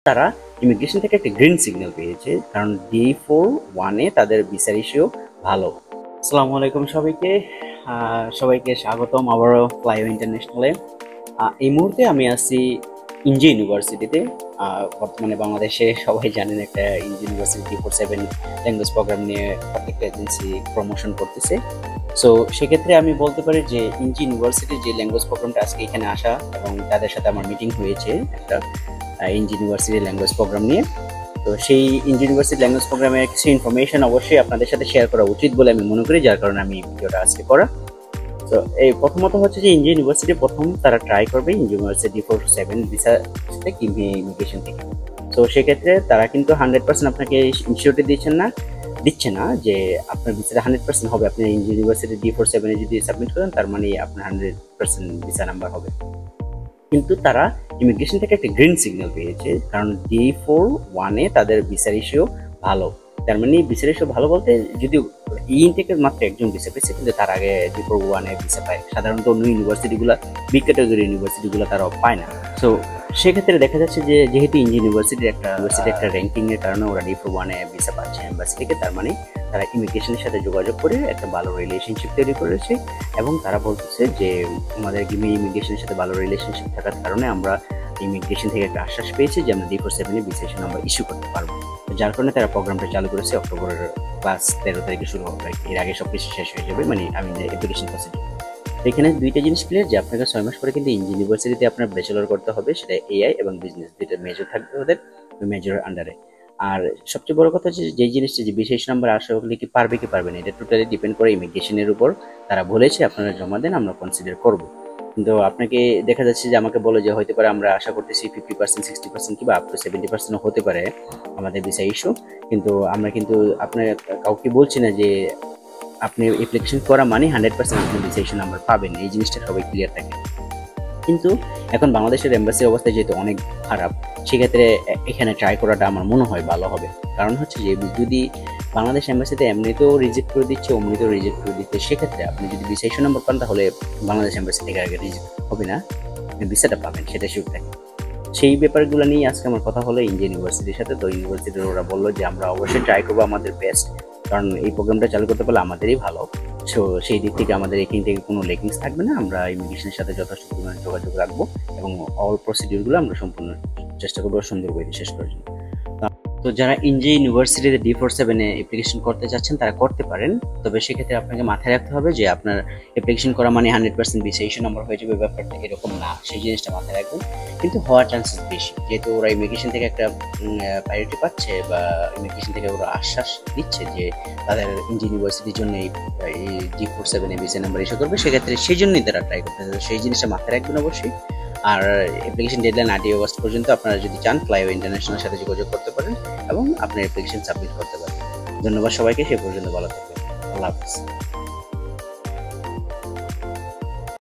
তারা ইমিগ্রেশন থেকে একটা গ্রিন সিগন্যাল পেয়েছে, কারণ D41-এ তাদের ভিসা রেশিও ভালো। আসসালামু আলাইকুম সবাইকে, সবাইকে স্বাগতম আবারও ফ্লাইওয়ে ইন্টারন্যাশনালে। এই মুহূর্তে আমি আছি ইনজি ইউনিভার্সিটিতে। বর্তমানে বাংলাদেশে সবাই জানেন একটা ইনজি ইউনিভার্সিটি D47 ল্যাঙ্গুয়েজ প্রোগ্রাম নিয়ে প্রত্যেকটা এজেন্সি প্রমোশন করতেছে। সো সেক্ষেত্রে আমি বলতে পারি যে ইনজি ইউনিভার্সিটির যে ল্যাঙ্গুয়েজ প্রোগ্রামটা আজকে এখানে আসা এবং তাদের সাথে আমার মিটিং হয়েছে একটা ইনজি ইউনিভার্সিটির ল্যাঙ্গুয়েজ প্রোগ্রাম নিয়ে। তো সেই ইনজি ইউনিভার্সিটি ল্যাঙ্গুয়েজ প্রোগ্রামের কিছু ইনফরমেশন অবশ্যই আপনাদের সাথে শেয়ার করা উচিত বলে আমি মনে করি, যার কারণে আমি ভিডিওটা আজকে করা। তো এই প্রথমত হচ্ছে যে ইনজি ইউনিভার্সিটি প্রথম তারা ট্রাই করবে ইনজি ইউনিভার্সিটি D47 ভিসা থেকে ইমিগ্রেশন থেকে। তো সেক্ষেত্রে তারা কিন্তু 100% আপনাকে ইনশিওরিটি দিচ্ছে না যে আপনার ভিসাটা 100% হবে। আপনি ইনজি ইউনিভার্সিটি D47 যদি সাবমিট করেন তার মানে আপনার 100% ভিসা নাম্বার হবে। কিন্তু তারা ইমিগ্রেশন থেকে একটা গ্রিন সিগন্যাল পেয়েছে, কারণ D41-এ তাদের ভিসা রেশিও ভালো। তার মানে ভিসা রেশিও ভালো বলতে যদিও ইনটেকের মাত্র একজন ভিসা পেয়েছে, কিন্তু তার আগে D41-এ ভিসা পায়। সাধারণত অন্য ইউনিভার্সিটিগুলো বিগ ক্যাটাগরি ইউনিভার্সিটিগুলো তারা পায় না। সো সেক্ষেত্রে দেখা যাচ্ছে যে যেহেতু ইঞ্জি ইউনিভার্সিটির একটা র্যাঙ্কিং এর কারণে ওরা D41-এ ভিসা পাচ্ছে এম্বাসি থেকে, তার মানে তারা ইমিগ্রেশনের সাথে যোগাযোগ করে একটা ভালো রিলেশনশিপ তৈরি করেছে এবং তারা বলতেছে যে আমাদের ইমিগ্রেশনের সাথে ভালো রিলেশনশিপ থাকার কারণে আমরা ইমিগ্রেশন থেকে একটা আশ্বাস পেয়েছি যে আমরা D47-এ ভিসা আমরা ইস্যু করতে পারবো। যার কারণে তারা প্রোগ্রামটা চালু করেছে। অক্টোবরের ক্লাস 13 তারিখে শুরু হবে, এর আগে সবকিছু শেষ হয়ে যাবে, মানে আমি অ্যাপ্লিকেশন প্রসিডিউর। এখানে দুইটা জিনিস ক্লিয়ার যে আপনাকে 6 মাস পরে কিন্তু ইঞ্জি ইউনিভার্সিটিতে আপনার ব্যাচেলর করতে হবে, সেটা এআই এবং বিজনেস, দুইটা মেজর থাকবে ওদের মেজরের আন্ডারে। আর সবচেয়ে বড় কথা হচ্ছে যে জিনিসটা যে বিশেষ নাম্বার আসা হলে কি পারবে না, এটা টোটালি ডিপেন্ড করে ইমিগ্রেশনের উপর। তারা বলেছে আপনারা জমা দেন, আমরা কনসিডার করব। কিন্তু আপনাকে দেখা যাচ্ছে যে আমাকে বলে যে হতে পারে আমরা আশা করতেছি 50%, 60% কিংবা আপ টু 70% হতে পারে আমাদের ভিসা ইস্যু। কিন্তু আমরা কিন্তু আপনার কাউকে বলছি না যে আপনি অ্যাপ্লিকেশন করা মানে 100% আপনি ভিসা ইস্যু নাম্বার পাবেন, এই জিনিসটা সবাই ক্লিয়ার থাকে। কিন্তু এখন বাংলাদেশের এম্বাসির অবস্থা যেহেতু অনেক খারাপ, সেক্ষেত্রে এখানে ট্রাই করাটা আমার মনে হয় ভালো হবে। কারণ হচ্ছে যে যদি বাংলাদেশ এম্বাসিতে এমনিতেও রিজেক্ট করে দিচ্ছে, অমনিতেও রিজেক্ট করে দিচ্ছে, সেক্ষেত্রে আপনি যদি ভিসা ইস্যু নাম্বার পান তাহলে বাংলাদেশ এম্বাসি থেকে আগে রিজেক্ট হবে না, আপনি ভিসাটা পাবেন, সেটা শিওর থাকে। সেই ব্যাপারগুলো নিয়ে আজকে আমার কথা হলো ইন্ডিয়া ইউনিভার্সিটির সাথে। তো ইউনিভার্সিটির ওরা বললো যে আমরা অবশ্যই ট্রাই করবো আমাদের বেস্ট, কারণ এই প্রোগ্রামটা চালু করতে পারলে আমাদেরই ভালো। সো সেই দিক থেকে আমাদের এখান থেকে কোনো লেকিংস থাকবে না, আমরা ইমিগ্রেশনের সাথে যথেষ্ট পরিমাণে যোগাযোগ রাখবো এবং অল প্রসিডিউরগুলো আমরা সম্পূর্ণ চেষ্টা করবো সুন্দর করে শেষ করার জন্য। তো যারা ইনজি ইউনিভার্সিটিতে D47-এ অ্যাপ্লিকেশন করতে চাচ্ছেন তারা করতে পারেন, তবে সেক্ষেত্রে আপনাকে মাথায় রাখতে হবে যে আপনার অ্যাপ্লিকেশন করা মানে 100% ভিসা ইস্যু নাম্বার হয়ে যাবে, ব্যাপারটা এরকম না, সেই জিনিসটা মাথায় রাখবেন। কিন্তু হওয়ার চান্সেস বেশি, যেহেতু ওরা ইমিগ্রেশন থেকে একটা প্রায়োরিটি পাচ্ছে বা ইমিগ্রেশন থেকে ওরা আশ্বাস দিচ্ছে যে তাদের ইনজি ইউনিভার্সিটির জন্য এই D47-এ ভিসা নাম্বার ইস্যু করবে, সেক্ষেত্রে সেই জন্যই তারা ট্রাই করতে চায়। সেই জিনিসটা মাথায় রাখবেন অবশ্যই। আর অ্যাপ্লিকেশন ডেডলাইন 8 আগস্ট পর্যন্ত, আপনারা যদি চান ফ্লাইওয়ে ইন্টারন্যাশনাল সাথে যোগাযোগ করতে পারেন এবং আপনার অ্যাপ্লিকেশন সাবমিট করতে পারেন। ধন্যবাদ সবাইকে, সে পর্যন্ত ভালো থাকবেন। আল্লাহ হাফিজ।